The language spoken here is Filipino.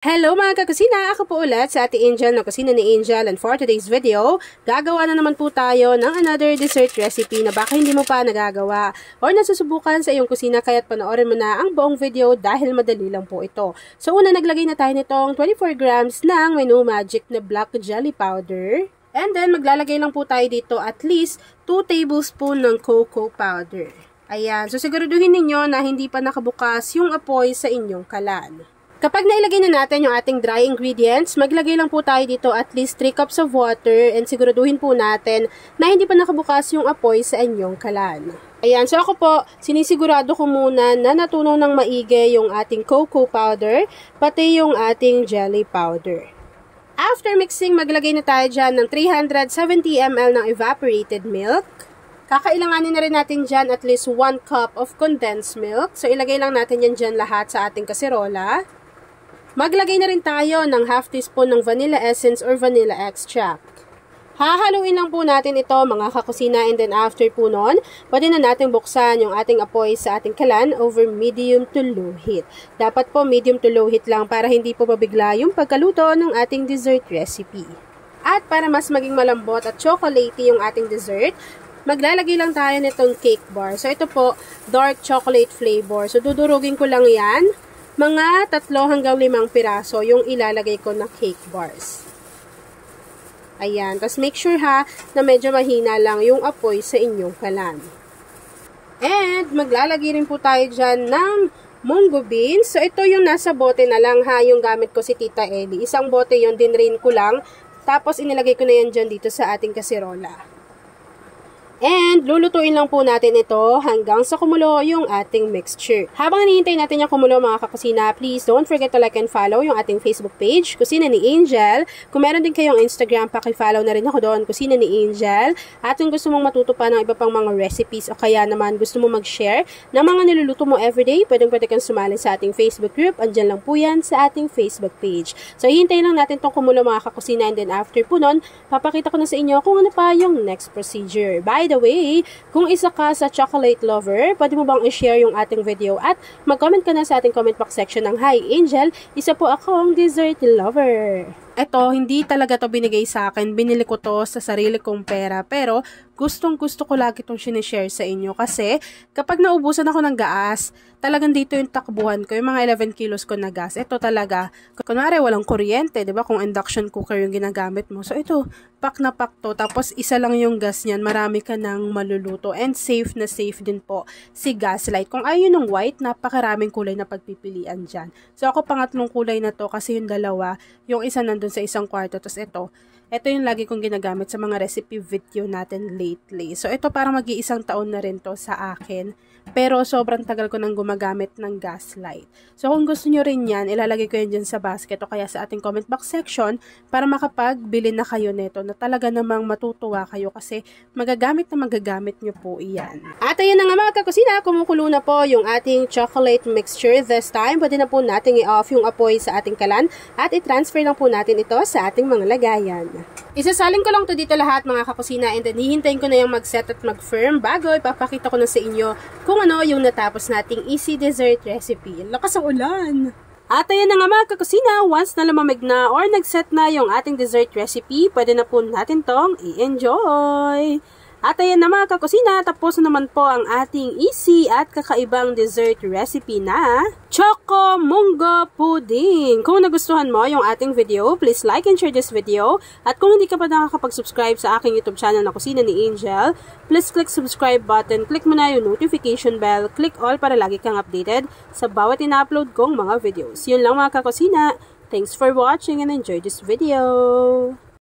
Hello mga kakusina! Ako po ulit sa Ate Angel ng Kusina ni Angel, and for today's video, gagawa na naman po tayo ng another dessert recipe na baka hindi mo pa nagagawa or nasusubukan sa iyong kusina, kaya't panoorin mo na ang buong video dahil madali lang po ito. So una, naglagay na tayo nitong 24 grams ng Menu Magic na black jelly powder. And then maglalagay lang po tayo dito at least 2 tablespoon ng cocoa powder. Ayan, so siguraduhin ninyo na hindi pa nakabukas yung apoy sa inyong kalan. Kapag nailagay na natin yung ating dry ingredients, maglagay lang po tayo dito at least 3 cups of water and siguraduhin po natin na hindi pa nakabukas yung apoy sa inyong kalan. Ayan, so ako po, sinisigurado ko muna na natunaw ng maigi yung ating cocoa powder, pati yung ating jelly powder. After mixing, maglagay na tayo dyan ng 370 ml ng evaporated milk. Kakailanganin na rin natin dyan at least 1 cup of condensed milk. So ilagay lang natin yan dyan lahat sa ating kaserola. Maglagay na rin tayo ng half teaspoon ng vanilla essence or vanilla extract. Hahaluin lang po natin ito mga kakusina, and then after po nun, pwede na natin buksan yung ating apoy sa ating kalan over medium to low heat. Dapat po medium to low heat lang para hindi po mabigla yung pagkaluto ng ating dessert recipe. At para mas maging malambot at chocolatey yung ating dessert, maglalagay lang tayo nitong cake bar. So ito po, dark chocolate flavor. So dudurugin ko lang yan. Mga 3 hanggang 5 piraso yung ilalagay ko na cake bars. Ayan. Tapos make sure ha na medyo mahina lang yung apoy sa inyong kalan. And maglalagay rin po tayo dyan ng munggo beans. So ito yung nasa bote na lang ha, yung gamit ko si Tita Ellie. Isang bote yon, dinrain ko lang. Tapos inilagay ko na yan dyan dito sa ating kaserola. And lulutuin lang po natin ito hanggang sa kumulo yung ating mixture. Habang hinihintay natin yung kumulo mga kakusina, please don't forget to like and follow yung ating Facebook page, Kusina ni Angel. Kung meron din kayong Instagram, paki-follow na rin ako doon, Kusina ni Angel. At kung gusto mong matuto pa ng iba pang mga recipes o kaya naman gusto mong mag-share ng mga niluluto mo everyday, pwede kang sumali sa ating Facebook group. Andyan lang po yan sa ating Facebook page. So hintayin lang natin itong kumulo mga kakusina, and then after po nun, papakita ko na sa inyo kung ano pa yung next procedure. By the way, kung isa ka sa chocolate lover, pwede mo bang i-share yung ating video at mag-comment ka na sa ating comment box section ng Hi Angel, isa po akong dessert lover. Eto, hindi talaga to binigay sa akin. Binili ko to sa sarili kong pera. Pero, gustong-gusto ko lagi itong sinishare sa inyo. Kasi, kapag naubusan ako ng gas, talagang dito yung takbuhan ko. Yung mga 11 kilos ko na gas. Ito talaga, kunwari walang kuryente, diba? Kung induction cooker yung ginagamit mo. So, ito, pack na pack to. Tapos, isa lang yung gas niyan. Marami ka nang maluluto. And safe na safe din po si Gaslight. Kung ayaw ng white, napakaraming kulay na pagpipilian dyan. So, ako pangatlong kulay na to kasi yung dalawa, yung isa nandun sa isang kwarto. Tapos ito yung lagi kong ginagamit sa mga recipe video natin lately. So ito parang mag-iisang taon na rin to sa akin. Pero sobrang tagal ko nang gumagamit ng Gaslight. So kung gusto nyo rin yan, ilalagay ko yan dyan sa basket o kaya sa ating comment box section para makapagbili na kayo nito na talaga namang matutuwa kayo kasi magagamit nyo po iyan. At ayun na nga mga kakusina, kumukulo na po yung ating chocolate mixture. This time, pwede na po natin i-off yung apoy sa ating kalan at i-transfer lang po natin ito sa ating mga lagayan. Isasalin ko lang to dito lahat mga kakusina, and then hihintayin ko na yung mag-set at mag-firm bago ipapakita ko na sa inyo kung ano yung natapos nating easy dessert recipe. Lakas ang ulan! At ayan na nga mga kakusina, once na lumamig na or nag-set na yung ating dessert recipe, pwede na po natin tong i-enjoy! At ayan na mga kakusina, tapos naman po ang ating easy at kakaibang dessert recipe na Choco Munggo Pudding. Kung nagustuhan mo yung ating video, please like and share this video. At kung hindi ka pa nakakapag-subscribe sa aking YouTube channel na Kusina ni Angel, please click subscribe button, click mo na yung notification bell, click all para lagi kang updated sa bawat ina-upload kong mga videos. Yun lang mga kakusina. Thanks for watching and enjoy this video.